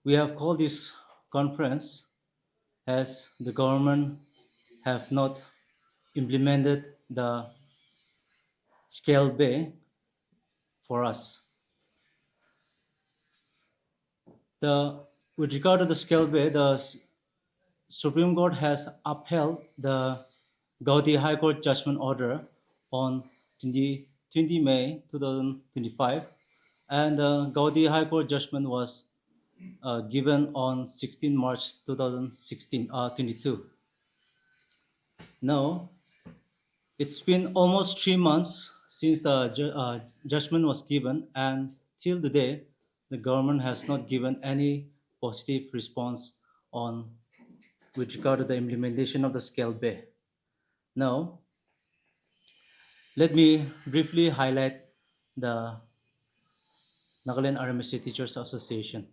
We have called this conference as the government have not implemented the scale bay for us. With regard to the scale bay, the Supreme Court has upheld the Gaudi High Court judgment order on 20 May 2025, and the Gaudi High Court judgment was given on 16 March 2016, 22. Now, it's been almost 3 months since the judgment was given, and till today, the government has not given any positive response on with regard to the implementation of the scale bay. Now, let me briefly highlight the Nagaland RMSA Teachers Association.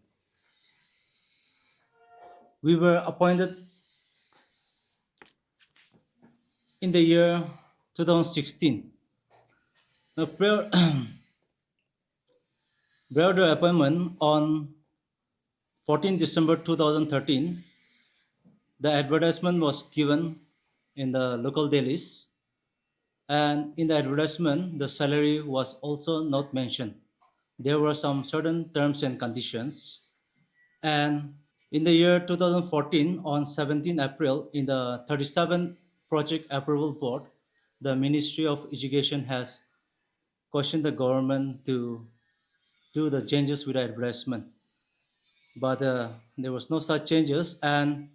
We were appointed in the year 2016. Now, prior prior to appointment on 14 December 2013, the advertisement was given in the local dailies, and in the advertisement, the salary was also not mentioned. There were some certain terms and conditions, and in the year 2014, on 17 April, in the 37th Project Approval Board, the Ministry of Education has questioned the government to do the changes with the advertisement. But there was no such changes, and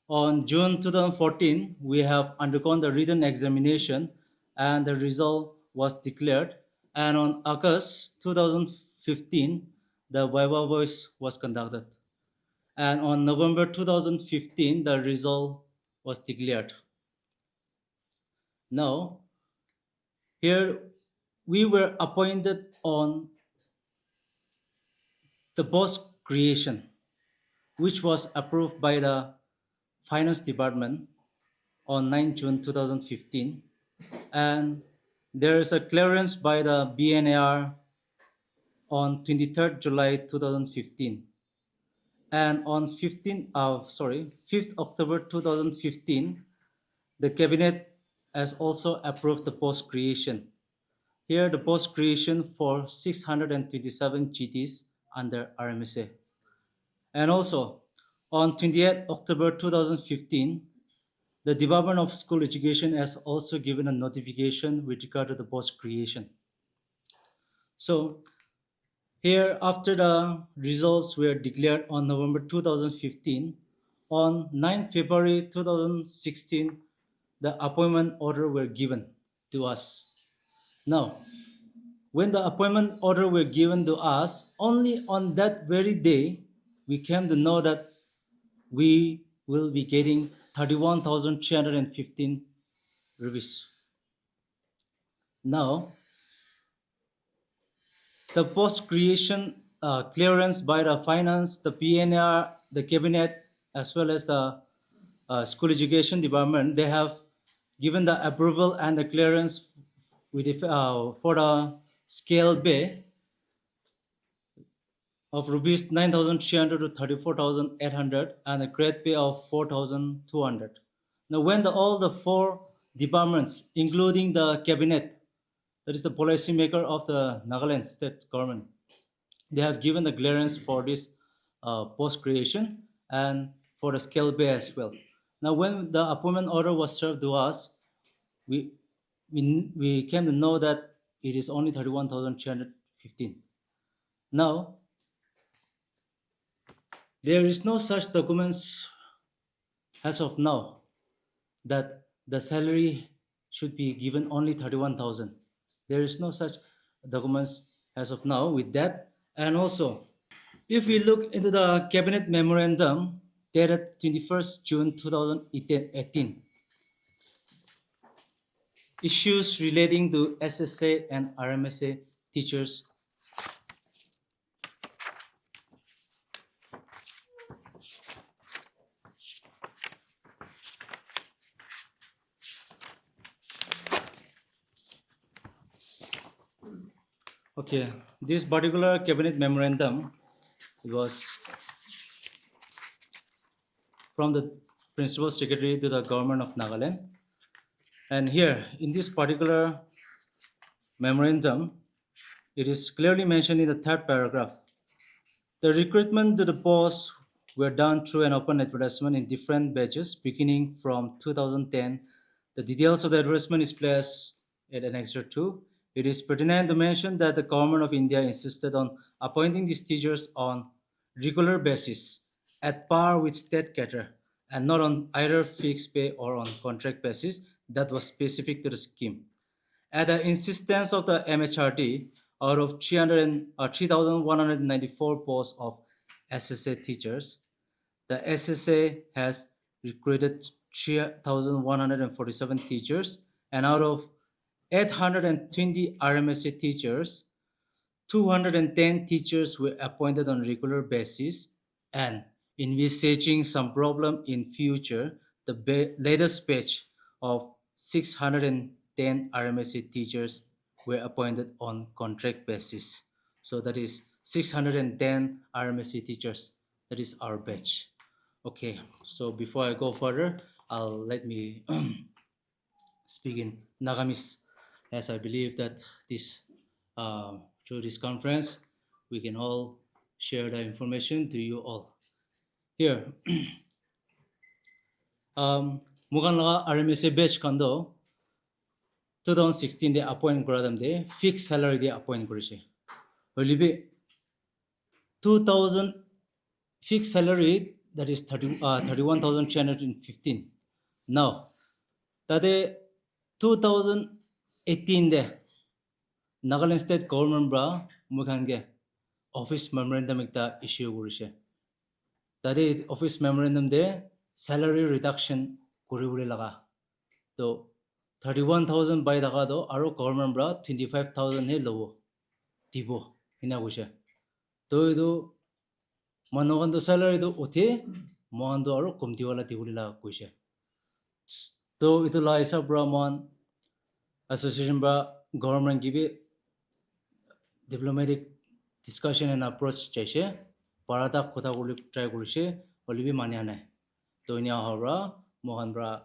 on June 2014, we have undergone the written examination, and the result was declared. And on August 2015, the Viva Voice was conducted. And on November 2015, the result was declared. Now, here we were appointed on the post creation, which was approved by the Finance Department on 9 June 2015, and there is a clearance by the BNAR on 23rd July 2015. And on 5th October 2015, the Cabinet has also approved the post creation. Here, the post creation for 627 GTs under RMSA. And also, on 28th October 2015, the Department of School Education has also given a notification with regard to the post creation. So, here, after the results were declared on November 2015, on 9 February 2016, the appointment order were given to us. Now, when the appointment order were given to us, only on that very day, we came to know that we will be getting 31,315 rupees. Now, the post creation clearance by the finance, the PNR, the cabinet, as well as the school education department, they have given the approval and the clearance for the scale bay of rupees 9,300 to 34,800 and a grade pay of 4,200. Now, when all the four departments, including the cabinet, that is the policymaker of the Nagaland state government, they have given the clearance for this post creation and for the scale bay as well. Now, when the appointment order was served to us, we came to know that it is only 31,315. Now, there is no such documents as of now that the salary should be given only 31,000. There is no such documents as of now with that. And also, if we look into the cabinet memorandum dated 21st June 2018, issues relating to SSA and RMSA teachers Okay, this particular cabinet memorandum was from the Principal Secretary to the Government of Nagaland. And here, in this particular memorandum, it is clearly mentioned in the third paragraph. The recruitment to the post were done through an open advertisement in different batches beginning from 2010. The details of the advertisement is placed at Annexure 2. It is pertinent to mention that the Government of India insisted on appointing these teachers on regular basis at par with state cadre and not on either fixed pay or on contract basis that was specific to the scheme. At the insistence of the MHRD, out of 3,194 posts of SSA teachers, the SSA has recruited 3,147 teachers, and out of 820 RMSA teachers, 210 teachers were appointed on regular basis, and envisaging some problem in future, the latest batch of 610 RMSA teachers were appointed on contract basis. So that is 610 RMSA teachers. That is our batch. Okay, so before I go further, let me speak in Nagamis, as I believe that this through this conference we can all share the information to you all. Here, mugan laga RMSA batch kando 2016 de appoint koradam de fixed salary de appoint korise. Holibe 2000 fixed salary, that is 31,315. Now, tade 2018 de Nagaland state government bra mukhange office memorandum ekta issue korise. Tade office memorandum de salary reduction koribole laga. To 31,000 by daga do aro government bra 25,000 he lobo dibo ina koise. To idu Manogan salary do uthi mohan do aro komti wala dibuli la koise. To itu la isa bra mohan association bra government gibi diplomatic discussion and approach chaise parada kotha kuli try korise holibi mania nai. To inia hobra mohan bra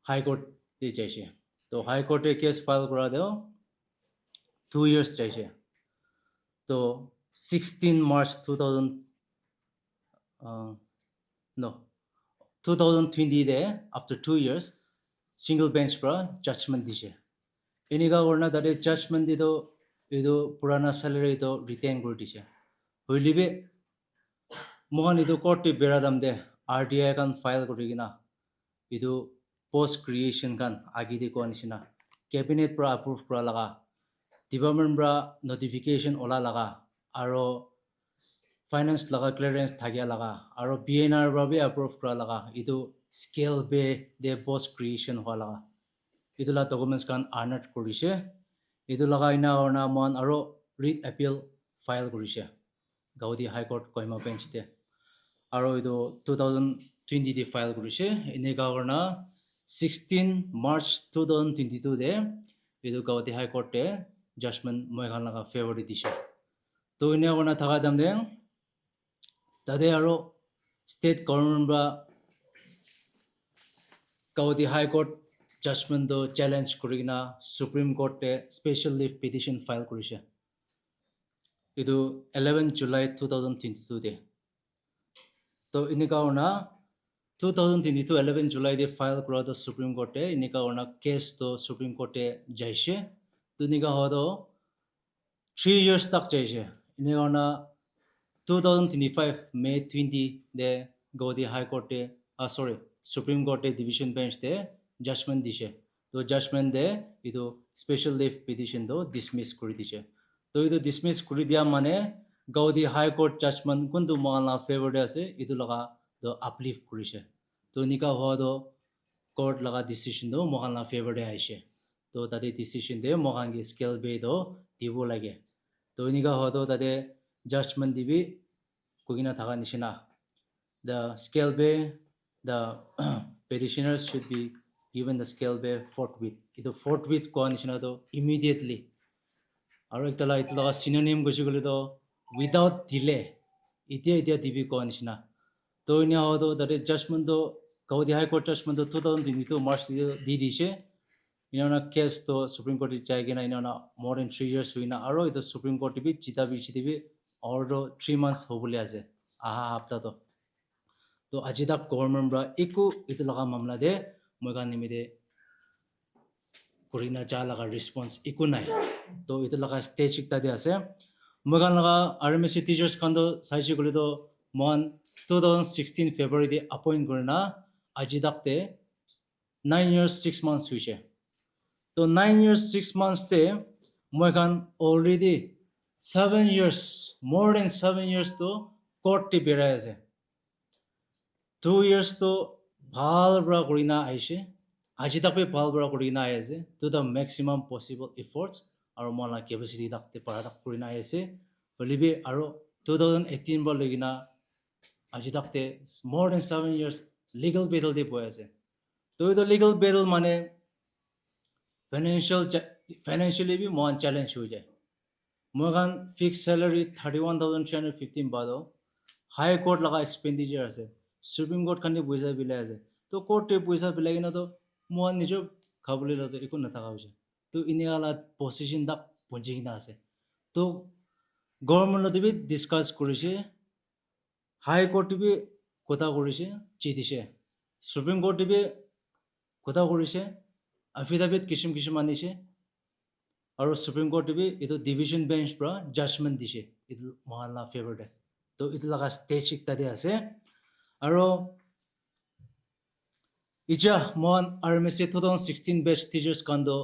high court de chaise. To high court e case file kora deo 2 years chaise. To 16 March 2020 de after 2 years single bench bra judgment dise. Iniga gorna dare judgment dido ido purana salary do retain kori dise. Hoilibe mohan ido court te beradam de RTI kan file kori gina ido post creation kan agi de ko anisina cabinet pra approve pra laga department bra notification ola laga aro finance laga clearance thagya laga aro BNR bra be approve kra laga idu scale be de post creation hoa laga idu la documents kan honored korise idu laga ina orna mon aro read appeal file korise Gaudi High Court Kohima bench te aro idu 2020 de file korise inega orna 16 March 2022 de idu Gaudi High Court te judgment moi khan laga favor dise. To ine orna thaga dam de tade aro state government bra Gaudi High Court judgment do challenge kurigina Supreme Court te special leave petition file korise. Idu 11 July 2022 de. To inika orna 2022 11 July de file kora do Supreme Court te inika orna case to Supreme Court te jaise. To nika hodo 3 years tak jaise. Inika orna 2025 May 20 de Gaudi High Court te Supreme Court te division bench te judgment dise. To judgment de idu special leave petition do dismiss kori dise. To idu dismiss kori dia mane Gaudi High Court judgment kundu mohala favor de ase idu laga do uplift korise. To nika ho do court laga decision do mohala favor de aise. To tade decision de mohangi scale be do dibo lage. To nika ho do tade judgment dibi kugina thaga nishina. The scale be the petitioners should be given the scale be forthwith. Idu forthwith ko nishina do immediately. Aro ekta itla synonym gosi gole do without delay. Itia dibi ko nishina. to inia hodo that is judgment do Gaudi High Court judgment do 2022 March di dishe inona case to Supreme Court jaigena inona more than 3 years huina aro ito Supreme Court bi chita bi order 3 months hobule ase aha hafta to ajidak government bra eku itu laga mamla de moiga nimide kurina ja laga response eku nai to itu laga stage ekta de ase moiga laga RMSA teachers kan do saisi gole do mon 2016 February de appoint kurina ajidak de 9 years 6 months huise to 9 years 6 months te moigan already 7 years more than 7 years to court ti berai ase 2 years to bhal bra kurina aise aji tak pe bhal bra kurina aise to the maximum possible efforts aro mala capacity tak te para tak kurina aise holibe aro 2018 ba legina aji tak te more than 7 years legal battle de boy ase to the legal battle mane financially भी Mohan challenge हो जाए Mohan fixed salary 31,315 बादो high court लगा expenditure আছে supreme court खाने पैसा बिलाय আছে तो court टे पैसा बिलाय ना तो मोहन निजो खाबले लो तो इको न था काउचे तो इन्हें वाला position तक पहुंचे ना আছে तो government लो तो भी discuss करेंगे high court भी कोता करेंगे चीदिशे supreme court भी कोता करेंगे affidavit किस्म किस्म आनिशे और सुप्रीम कोर्ट भी इतो डिवीजन बेंच पर जजमेंट दिसे इतो महालना फेवर दे तो इतो लगा स्टेज एक तदे आसे और इजा मोहन RMSA 2016 बैच टीचर्स कांदो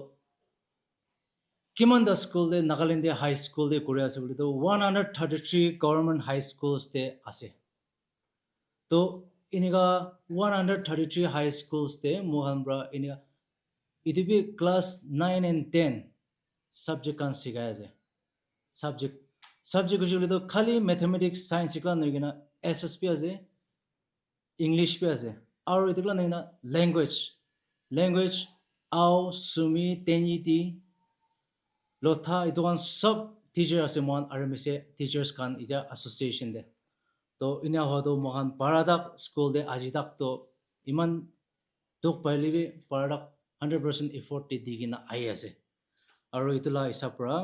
किमान the school they Nagaland they high school they Korea से बोले तो 133 गवर्नमेंट हाई स्कूल्स दे आसे तो इनका 133 हाई स्कूल्स दे मोहन ब्रा इनका इतो भी class 9 and 10 subject kan sigaya je subject ko to khali mathematics science ikla noigina SSP ase English pe ase aro itukla noina language au sumi teniti lotha itukan sub teacher ase mon RMSA teachers kan ija association de to ina hodo mohan paradak school de ajidak to iman duk pailibi paradak 100% effort te digina ai ase aro itula isapra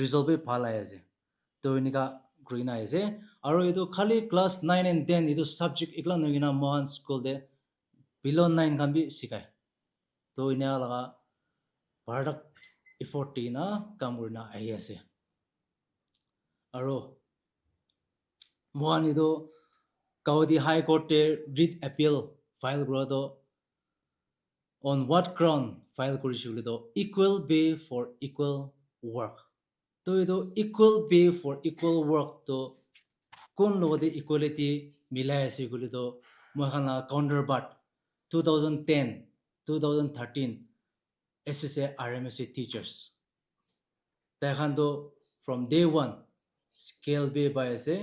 result be bhal ase to inika green ase aro itu khali class 9 and 10 itu subject ikla noigina mohan school de below 9 kan bi sikai to ina laga paradak effort tina kamurna ase aro mohan itu Gaudi High Court te writ appeal file grodo on what ground file কৰিছিল তো equal pay for equal work তো এইটো equal pay for equal work তো কোন লগতে equality মিলাই আছে বুলি তো মহানা counterpart 2010 2013 SSA RMSA teachers তাইখান তো from day one scale pay পাই আছে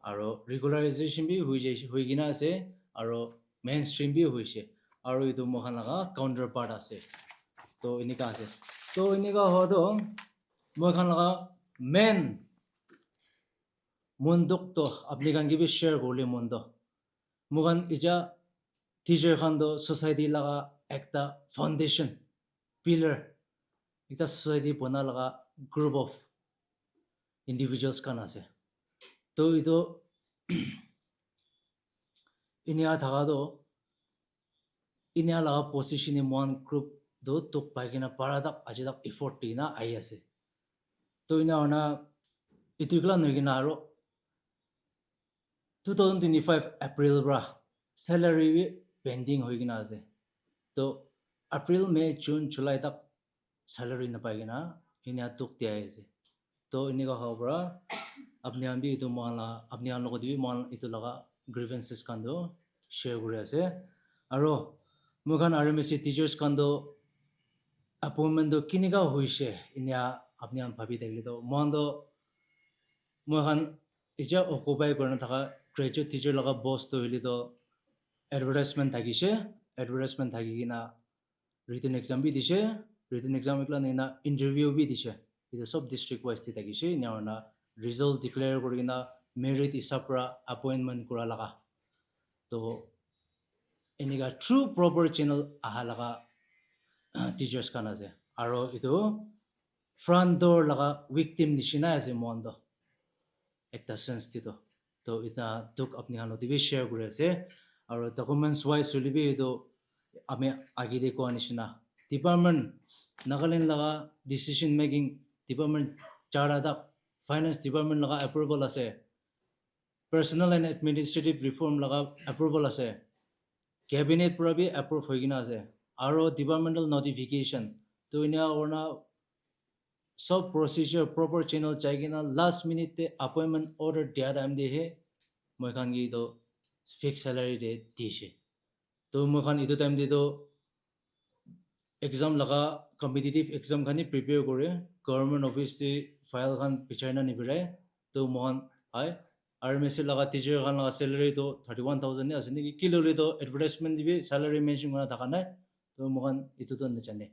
আৰু regularization বি হৈ গিনা আছে আৰু mainstream বি হৈছে আৰু ইটো মহানাগা counterpart আছে তো ইনিকা আছে তো ইনিকা হতো মহানাগা main মন্দক তো আপনি কান গিবি শেয়ার করলে মন্দ মুগান ইজা টিচার খান তো সোসাইটি লাগা একটা ফাউন্ডেশন পিলার এটা সোসাইটি বনা লাগা গ্রুপ অফ ইন্ডিভিজুয়ালস কান আছে তো ইতো ইনিয়া থাকা তো inya la position in one group do tok pagina paradak ajidak effort tina ai ase to ina ona itukla noigina aro 2025 April bra salary pending hoigina ase to April May June July tak salary na pagina inya tok ti ai ase to iniga hobra apni ambi itu mala apni an logodi mal itu laga grievances kan do share guri ase aro Mugen RMSA teachers कando appointment do किनिका हुइसे इन्या अपने आम भाबी देखले तो मोंदो Mugen इजा ओकुपाई गर्न थाका graduate teacher लगा boss तो हिली तो advertisement थाकिगिना written exam भी दिसे written exam एकला नैना interview भी दिसे इतो सब district wise थि थाकिसे न्यावना result declare गरिना merit isapra appointment कुरा लगा to eniga true proper channel ahalaga teachers kan ase aro itu front door laga victim nishina ase mondo ekta sense tito to ita tuk apni hano tibi share kuri ase aro documents wise sulibi itu ame agi de ko nishina department Nagaland laga decision making department chara dak finance department laga approval ase personal and administrative reform laga approval ase cabinet pura bi approve hoigina ase aro departmental notification to ina orna सब procedure proper channel chaigina last minute te appointment order dia dam de he moi khan gi do fixed salary de dishe to moi khan itu time de do exam laga competitive exam khani prepare kore government office de file khan pichaina ni birai to mohan ai RMSA laga teacher khan laga salary to 31000 ne asini ki kilo le do advertisement dibe salary mention kona thaka nai to mohan itu to na chane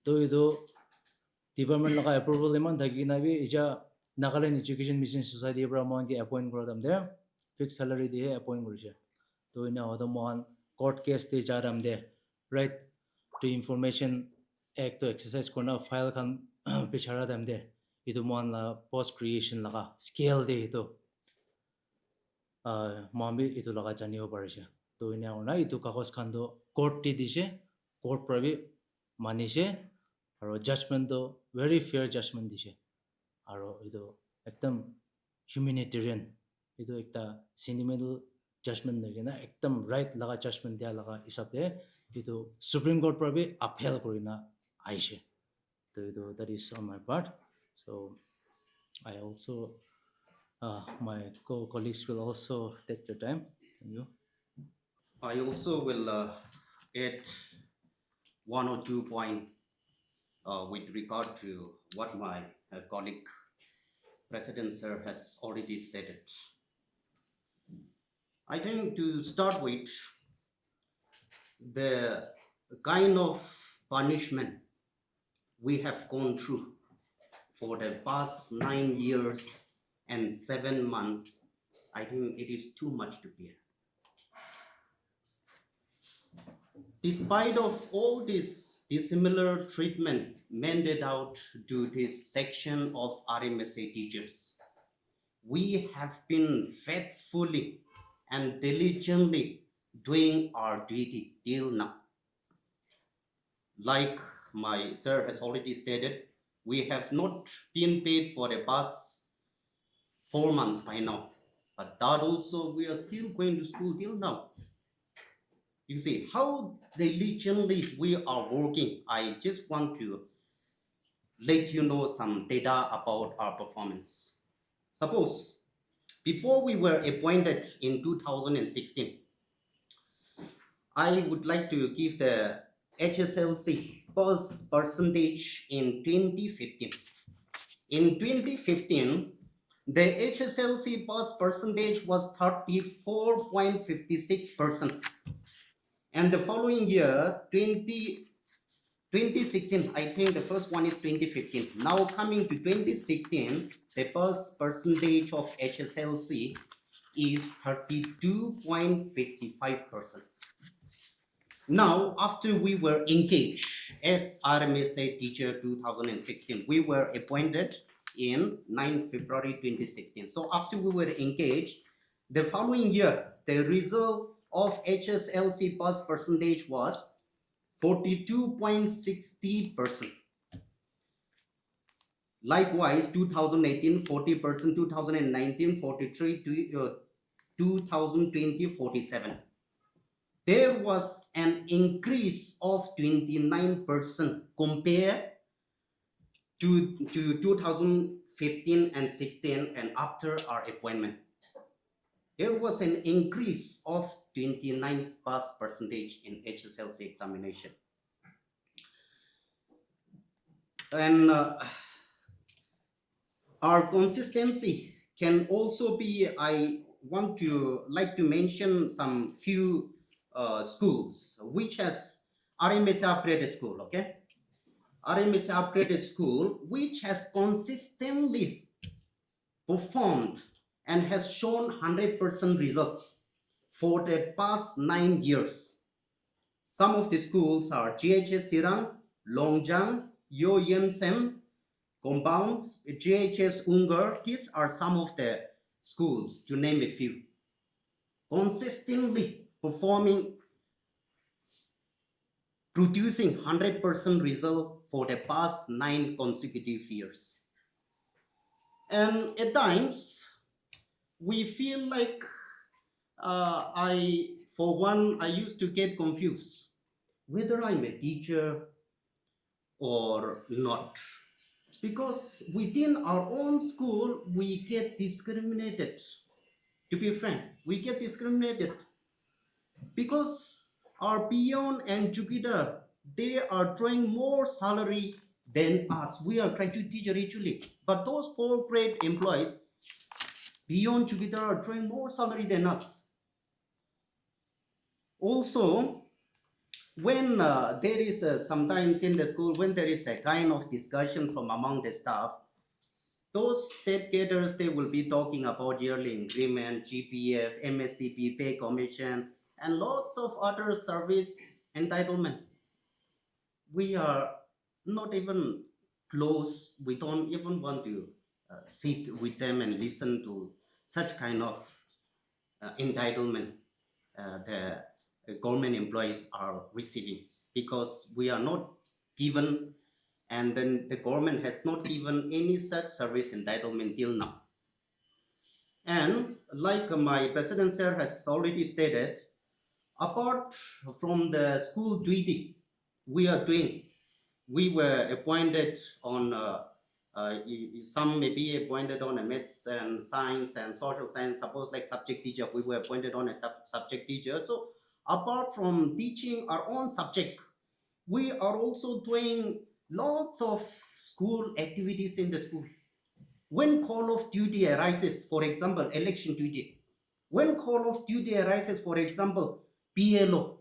to itu department laga approval eman thaki na bi ija Nagaland Education Mission Society pra mohan ki appoint kora dam de fixed salary de appoint korise to ina hodo mohan court case de ja dam de right to information act to exercise korna file khan pichara dam de itu mohan la post creation laga scale de itu mohan bi itu laga janibo parise to ina ona itu kagos khan do court ti dise court pra bi manishe aro judgment do very fair judgment dise aro itu ekdam humanitarian itu ekta sentimental judgment nagina ekdam right laga judgment dia laga hisab de itu Supreme Court pra bi upheld korina aishe so itu that is on my part so I also my colleagues will also take their time thank you I also will add one or two points with regard to what my colleague President Sir has already stated. I think to start with, the kind of punishment we have gone through for the past 9 years and 7 months, I think it is too much to bear. Despite of all this dissimilar treatment meted out to this section of RMSA teachers, we have been faithfully and diligently doing our duty till now. Like my sir has already stated, we have not been paid for the past 4 months by now, but that also we are still going to school till now. You see how diligently we are working. I just want to let you know some data about our performance. Suppose before we were appointed in 2016, I would like to give the HSLC pass percentage in 2015. In 2015, the HSLC pass percentage was 34.56%. And the following year, 2016, I think the first one is 2015. Now coming to 2016, the pass percentage of HSLC is 32.55%. Now, after we were engaged as RMSA teacher 2016, we were appointed in 9 February 2016. So after we were engaged, the following year, the result of HSLC pass percentage was 42.60%. Likewise, 2018 40%, 2019 43, 2020 47. There was an increase of 29% compared to 2015 and 16 and after our appointment. There was an increase of 29 pass percentage in HSLC examination. And our consistency can also be, I want to like to mention some few schools which has RMSA upgraded school, okay? RMSA upgraded school which has consistently performed and has shown 100% result for the past 9 years. Some of the schools are GHS Sirang, Longjang, Yo Yem Sem, Compound, GHS Ungar. These are some of the schools, to name a few, consistently performing, producing 100% result for the past 9 consecutive years. And at times, we feel like for one, I used to get confused whether I'm a teacher or not. Because within our own school, we get discriminated. To be frank, we get discriminated because our peon and jukida, they are drawing more salary than us. We are graduate teacher actually, but those 4th grade employees, peon jukida, are drawing more salary than us. Also, when there is sometimes in the school, when there is a kind of discussion from among the staff, those state cadres, they will be talking about yearly increment, GPF, MSCP, pay commission, and lots of other service entitlement. We are not even close. We don't even want to sit with them and listen to such kind of entitlement the government employees are receiving, because we are not given, and then the government has not given any such service entitlement till now. And like my president sir has already stated, apart from the school duty we are doing, we were appointed on some may be appointed on a maths and science and social science, suppose like subject teacher, we were appointed on a subject teacher. So apart from teaching our own subject, we are also doing lots of school activities in the school. When call of duty arises, for example, election duty, when call of duty arises, for example, PLO,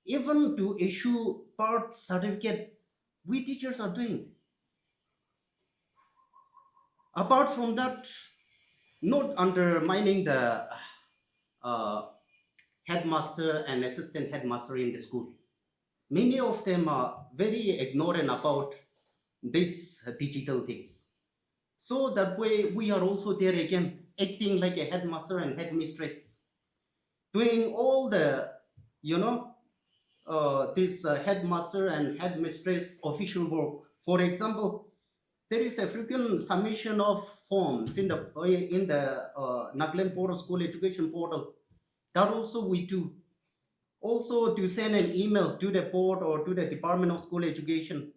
even to issue birth certificate, we teachers are doing. Apart from that, not undermining the headmaster and assistant headmaster in the school. Many of them are very ignorant about these digital things. So that way, we are also there again, acting like a headmaster and headmistress, doing all the, this headmaster and headmistress official work. For example, there is a frequent submission of forms in the Nagaland portal, school education portal. That also we do. Also to send an email to the board or to the Department of School Education,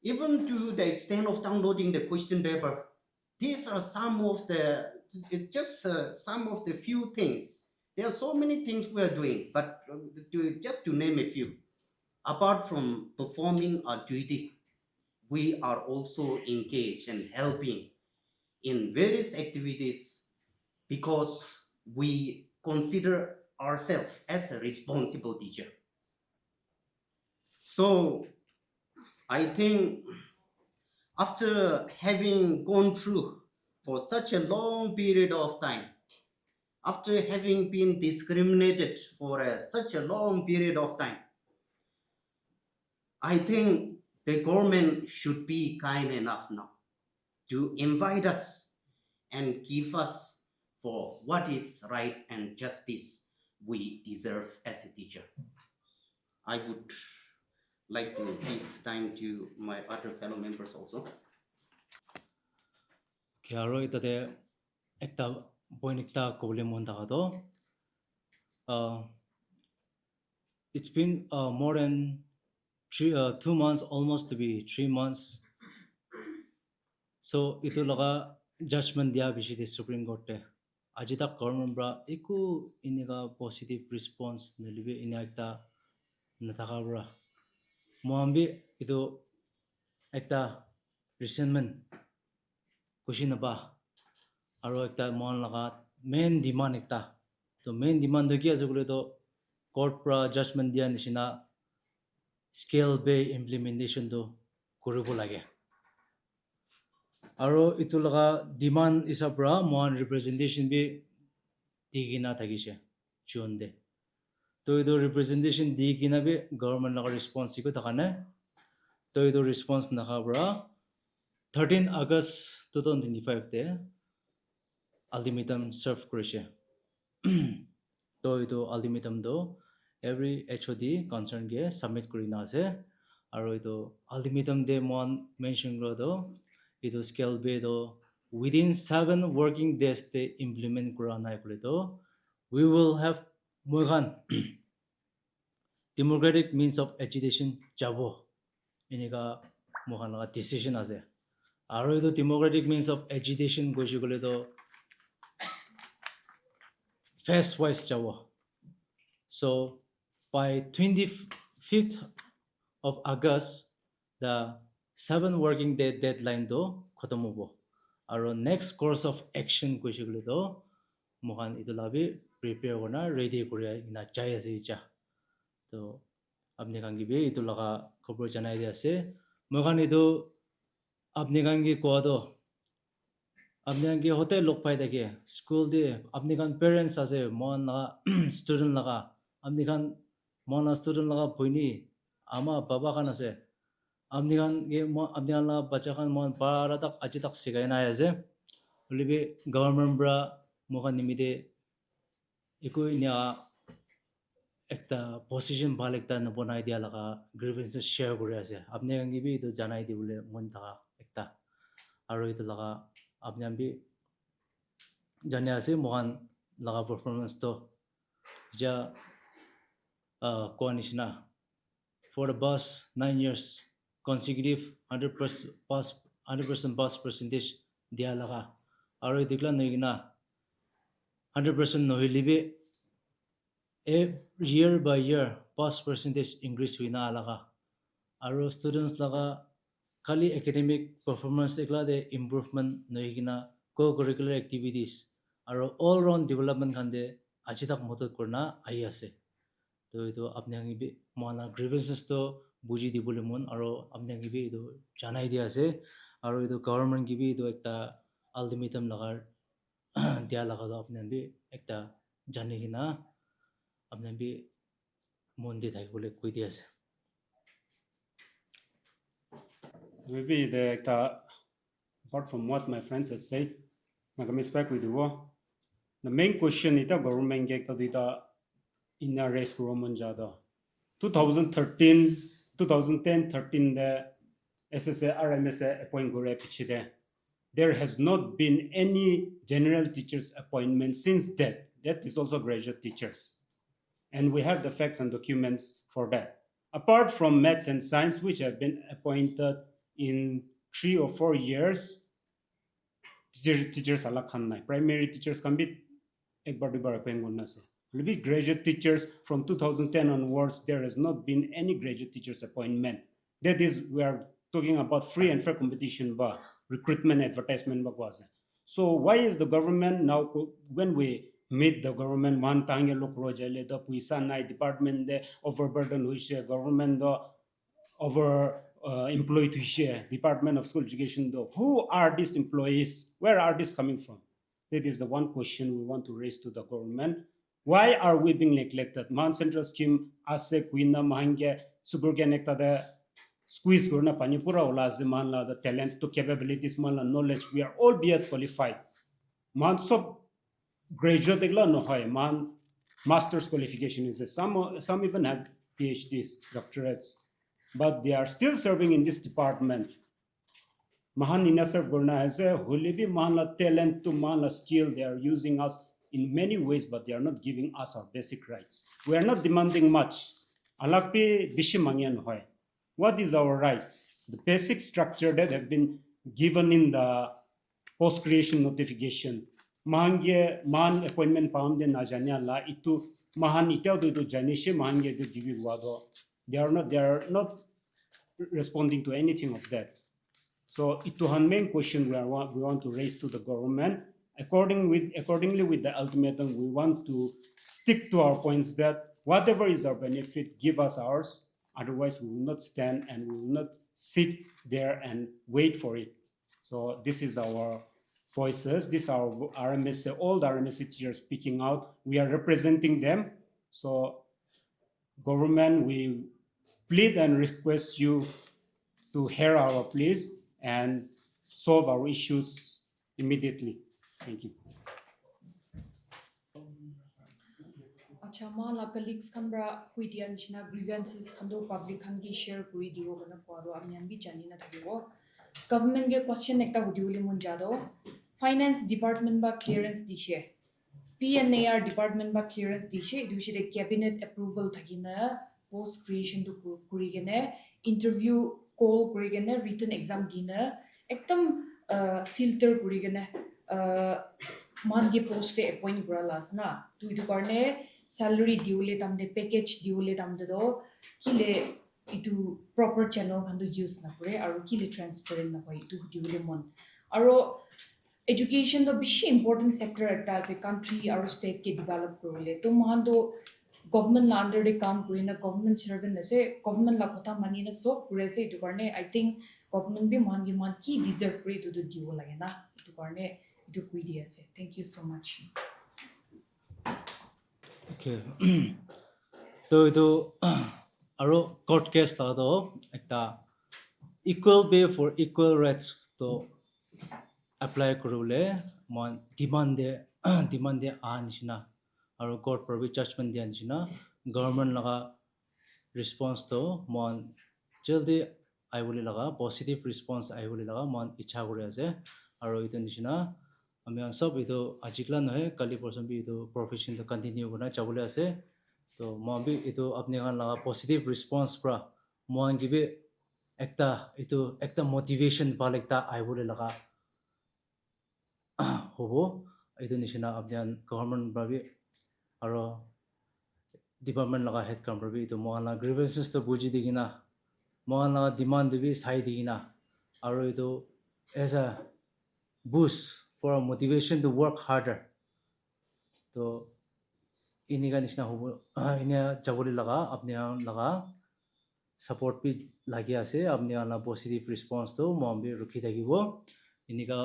even to the extent of downloading the question paper. These are some of the some of the few things. There are so many things we are doing, but just to name a few, apart from performing our duty, we are also engaged and helping in various activities because we consider ourselves as a responsible teacher. So I think after having gone through for such a long period of time, after having been discriminated for such a long period of time, I think the government should be kind enough now to invite us and give us for what is right and justice we deserve as a teacher. I would like to give time to my other fellow members also. Kiaro itade ekta poinikta koble dagado. It's been more than 2 months, almost to be 3 months. So itu laga judgment dia bishi the Supreme Court te. Aji tak government bra iku iniga positive response nilibe inakta nataka bra. Moambi itu ekta resentment kushina ba. Aro ekta mon laga main demand ekta. To main demand do kia jugule to court pra judgment dia nishina scale based implementation do kuribo lage. Aro itu laga demand isa pra mon representation bi digina thagise. June de. To ido representation di kina be government laga response iko takane. To ido response nakabra 13 August 2025 de ultimatum serve krise. To ido ultimatum do every HOD concern ge submit kurina ase. Aro ido ultimatum de mon mention kro do ido scale be do within 7 working days de implement kurana kule do we will have moigan democratic means of agitation jabo inika mohan laga decision ase. Aro ido democratic means of agitation goshi kule do phase wise jabo. So by 25th of August, the 7 working day deadline do khotom hobo. Aro next course of action kuishigule do mohan itu labi prepare kona ready kuri ina chai ase cha. To apni kangi be itu laga khobor janai dia ase. Mohan itu apni kangi ko do apni kangi hotel lok pai dake school de apni kan parents ase mon laga student laga apni kan mon student laga bhoini ama baba kan ase apni kan ge apni kan laga bacha kan mon para tak aji tak sikai na ase libe government bra mokan nimide ikoi nya ekta position bhal ekta na banai dia laga grievances share kuri ase apni kan gi bi itu janai di bole mon taka ekta aro itu laga apni kan bi jane ase mohan laga performance to ja koanishna for the past 9 years consecutive 100% pass 100% pass percentage dia laga aro itikla noigina 100% nohilibe a year by year pass percentage increase huina alaga aro students laga kali academic performance ekla de improvement noigina co-curricular activities aro all round development khande ajitak motot korna ai ase to itu apni angi bi mana grievances to buji dibole mon aro apni angi bi itu janai dia ase aro itu government gi bi itu ekta ultimatum lagar dia laga do apni bi ekta jani gina apni bi mon de thai bole koi dia ase Maybe apart from what my friends have said, nagamispack with the main question is the government get the inner race Roman Jada. 2013, 2010, 13 the SSA RMSA appoint gore pichide. There has not been any general teachers appointment since that. That is also graduate teachers. And we have the facts and documents for that. Apart from maths and science, which have been appointed in 3 or 4 years, teachers alak khan nai. Primary teachers can be ekbar dubar appoint gonna se. Maybe graduate teachers from 2010 onwards, there has not been any graduate teachers appointment. That is, we are talking about free and fair competition, ba recruitment advertisement ba was. So why is the government now, when we meet the government one time look rojale the puisa nai department de overburden huise government the over employed huise department of school education do who are these employees, where are these coming from? That is the one question we want to raise to the government. Why are we being neglected? Man central scheme ase kuina mahange suburgan ekta de squeeze gorna pani pura ola man la the talent to capabilities man la knowledge, we are all beyond qualified. Man sob graduate egla no hoy man master's qualification is some even have PhDs, doctorates, but they are still serving in this department. Mahan ina serve gorna has a hulibi man la talent to man la skill, they are using us in many ways, but they are not giving us our basic rights. We are not demanding much. Alakpi bishimangyan hoy. What is our right? The basic structure that have been given in the post creation notification. Mahange man appointment pound in Najanya la itu mahan itel do janishe mahange do give wado. They are not responding to anything of that. So itu one main question we want to raise to the government. Accordingly with the ultimatum, we want to stick to our points that whatever is our benefit, give us ours. Otherwise, we will not stand and we will not sit there and wait for it. So this is our voices. These are RMSA, all the RMSA teachers speaking out. We are representing them. So government, we plead and request you to hear our pleas and solve our issues immediately. Thank you. Acha mala colleagues kambra huidian china grievances kando public hangi share kuri diwo gana kwaro amyan bi chani na thagiwo government ge question ekta hudiwli mun jado finance department ba clearance dishe PNAR department ba clearance dishe dushi de cabinet approval thagina post creation to kuri gene interview call kuri gene written exam gina ekdam filter kuri gene man ge post e appoint kura las na tu itu karne salary diule tamde package diule tamde do kile itu proper channel khandu use na kore aru kile transparent na koi itu diule mon aro education do bishi important sector ekta ase country aru state ke develop korole to mohan do government la under de kam korina government servant ase government la kotha mani na so kure ase itu karne I think government bi mohan gi man ki deserve kore to do diwo lage na itu karne itu kui di ase thank you so much. Okay. তো itu aro court case ta do ekta equal pay for equal rights to apply korule mon demand de anishna aro court probi judgment de anishna government laga response to mon jaldi ai boli laga positive response ai boli laga mon icha kore ase aro itu nishna আমি সব itu ajikla nohe kali person bi itu profession to continue kona chabule ase to mo bi itu apni kan laga positive response pra mo gibi ekta motivation bal ekta ai bole laga hobo itu nishina apnian government pra bi aro department laga head kam pra bi itu mo la grievances to buji digina mo la demand bi sai digina aro itu as a boost for a motivation to work harder to iniga nishna hobo inia chaboli laga apni laga support bi lagi ase apni la positive response to mombi rukhi dagibo iniga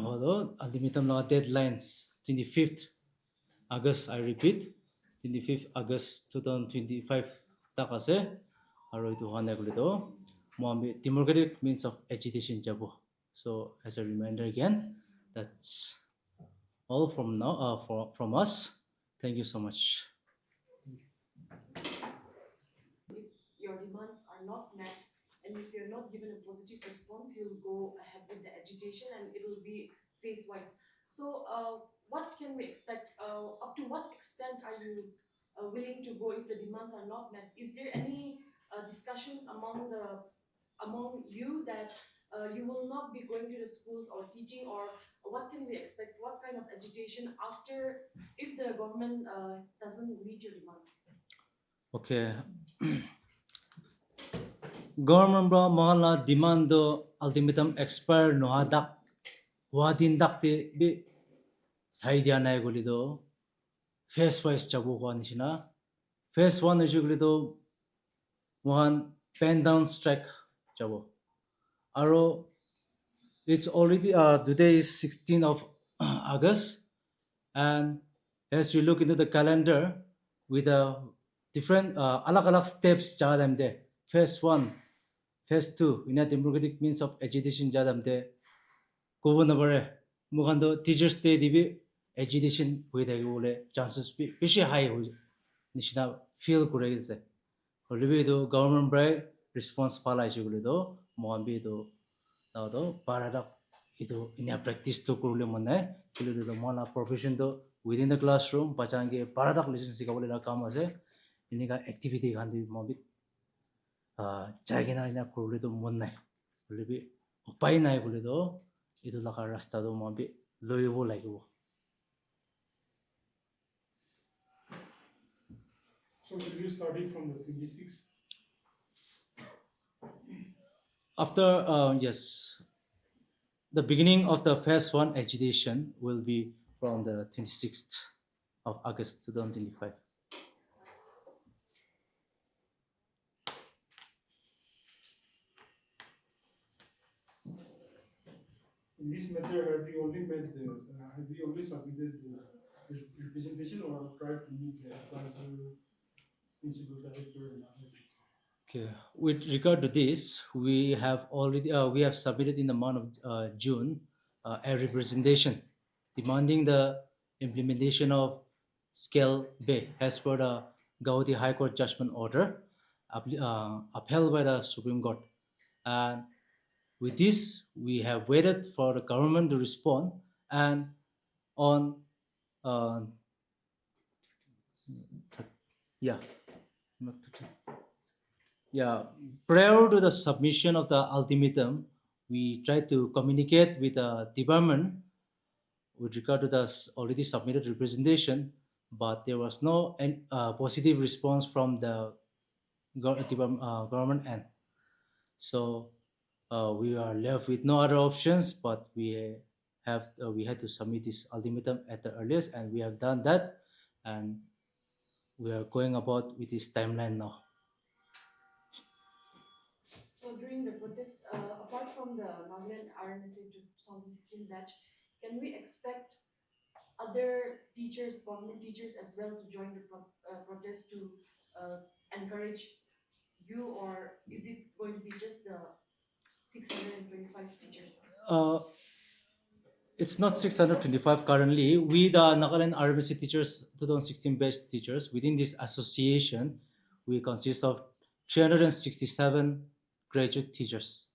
hodo ultimatum laga deadlines 25th August I repeat 25th August 2025 tak ase aro itu hone gule to mombi democratic means of agitation jabo. So as a reminder again, that's all from now from us. Thank you so much. If your demands are not met and if you're not given a positive response, you'll go ahead with the agitation and it'll be phase wise. So what can we expect? Up to what extent are you willing to go if the demands are not met? Is there any discussions among you that you will not be going to the schools or teaching, or what can we expect? What kind of agitation after if the government doesn't meet your demands? Okay. Government bro mala demand do ultimatum expire no hadak wadin dakte bi sai dia nai guli do phase wise chabu ko nishina phase 1 is guli do mohan pen down strike chabu aro it's already today is 16th of August and as we look into the calendar with the different alag steps jadam de phase 1 phase 2 in a democratic means of agitation jadam de governor mugando teachers day dibi agitation hoida gole chances beshi high ho nishina feel kore gese holibi do government brai response pala isu gole do mohambi do do parada itu inia practice to kurule mane kilo do mala profession do within the classroom bachange parada lesson sikabole la kam ase inika activity gandi mobi jagina ina kurule to mon nai holibi upai nai bole do itu laka rasta do mobi loibo lagibo. So will you starting from the 26th? After yes, the beginning of the phase 1 agitation will be from the 26th of August 2025. in this matter, have you only made the, have you only submitted the representation or tried to meet the advisor, principal director, and others? Okay. With regard to this, we have already we have submitted in the month of June a representation demanding the implementation of Scale B as per the Gauhati High Court judgment order upheld by the Supreme Court. And with this, we have waited for the government to respond. And on uh, yeah, not 30. Yeah, prior to the submission of the ultimatum, we tried to communicate with the department with regard to the already submitted representation, but there was no positive response from the government end. So we are left with no other options, but we had to submit this ultimatum at the earliest, and we have done that, and we are going about with this timeline now. So during the protest, apart from the Nagaland RMSA 2016 batch, can we expect other teachers, government teachers as well to join the protest to encourage you, or is it going to be just the 625 teachers? It's not 625 currently. We, the Nagaland RMSA teachers, 2016 batch teachers, within this association, we consist of 367 graduate teachers.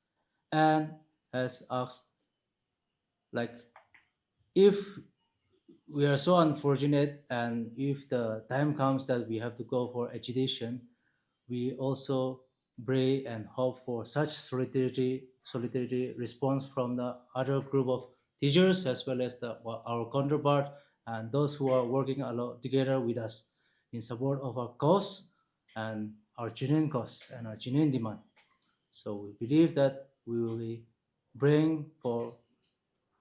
And has asked, like, if we are so unfortunate and if the time comes that we have to go for agitation, we also pray and hope for such solidarity response from the other group of teachers as well as our counterpart and those who are working together with us in support of our cause and our genuine cause and our genuine demand. So we believe that we will be praying for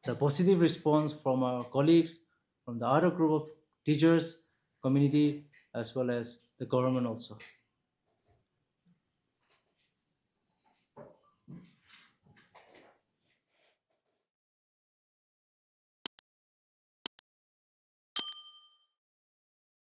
the positive response from our colleagues, from the other group of teachers, community, as well as the government also.